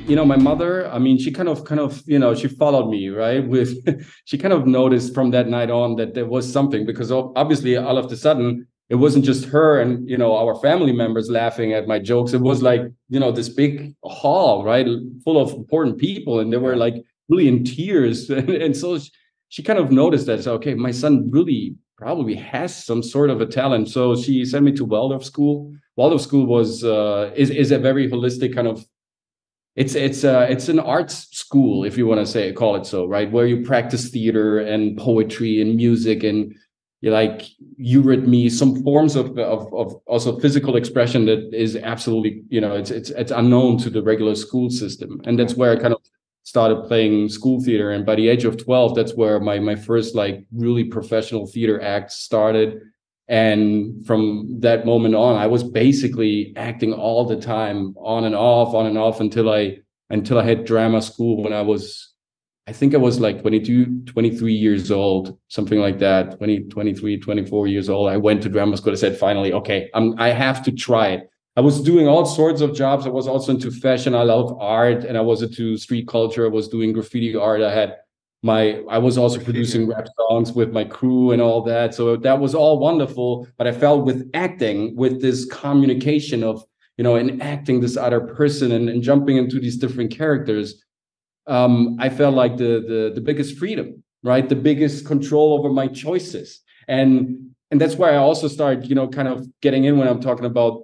my mother, I mean, she kind of, she followed me, right? She kind of noticed from that night on that there was something, because obviously all of a sudden it wasn't just her and, our family members laughing at my jokes. It was like, this big hall, right? Full of important people. And they were like really in tears. And so she kind of noticed that, so, okay, my son really probably has some sort of a talent. So she sent me to Waldorf school. Waldorf school is a very holistic kind of, it's an arts school, if you want to call it so, right? Where you practice theater and poetry and music and eurythmy, some forms of also physical expression that is absolutely, it's unknown to the regular school system. And that's where I kind of started playing school theater. And by the age of 12, that's where my first really professional theater act started. And from that moment on, I was basically acting all the time, on and off until I had drama school when I think I was like 22, 23 years old, something like that, 23, 24 years old. I went to drama school. I said, finally, okay, I have to try it. I was doing all sorts of jobs. I was also into fashion. I love art, and I was into street culture. I was doing graffiti art. I was also producing rap songs with my crew and all that. So that was all wonderful. But I felt with acting, with this communication of, enacting this other person and jumping into these different characters, I felt like the biggest freedom, right? The biggest control over my choices. And that's why I also started, kind of getting in when I'm talking about,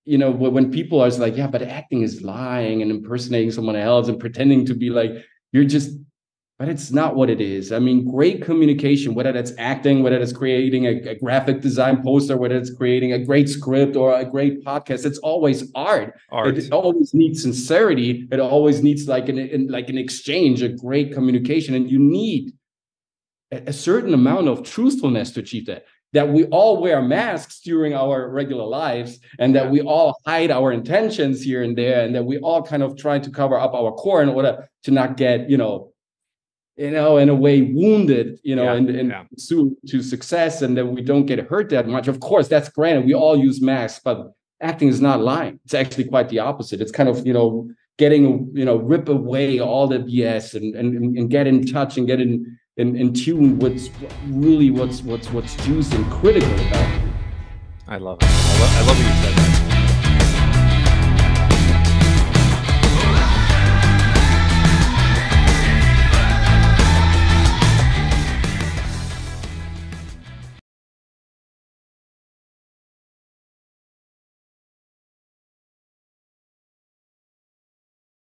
when people are like, yeah, but acting is lying and impersonating someone else and pretending to be like, but it's not what it is. I mean, great communication, whether that's acting, whether that's creating a graphic design poster, whether it's creating a great script or a great podcast, it's always art. It always needs sincerity. It always needs like an exchange, a great communication. And you need a certain amount of truthfulness to achieve that we all wear masks during our regular lives, and that we all hide our intentions here and there, and that we all kind of try to cover up our core in order to not get, in a way wounded, and to success, and that we don't get hurt that much. Of course, that's granted. We all use masks, but acting is not lying. It's actually quite the opposite. It's kind of, getting, rip away all the BS and get in touch and get in tune with really what's juicy and critical about it. I love it. I love what you said.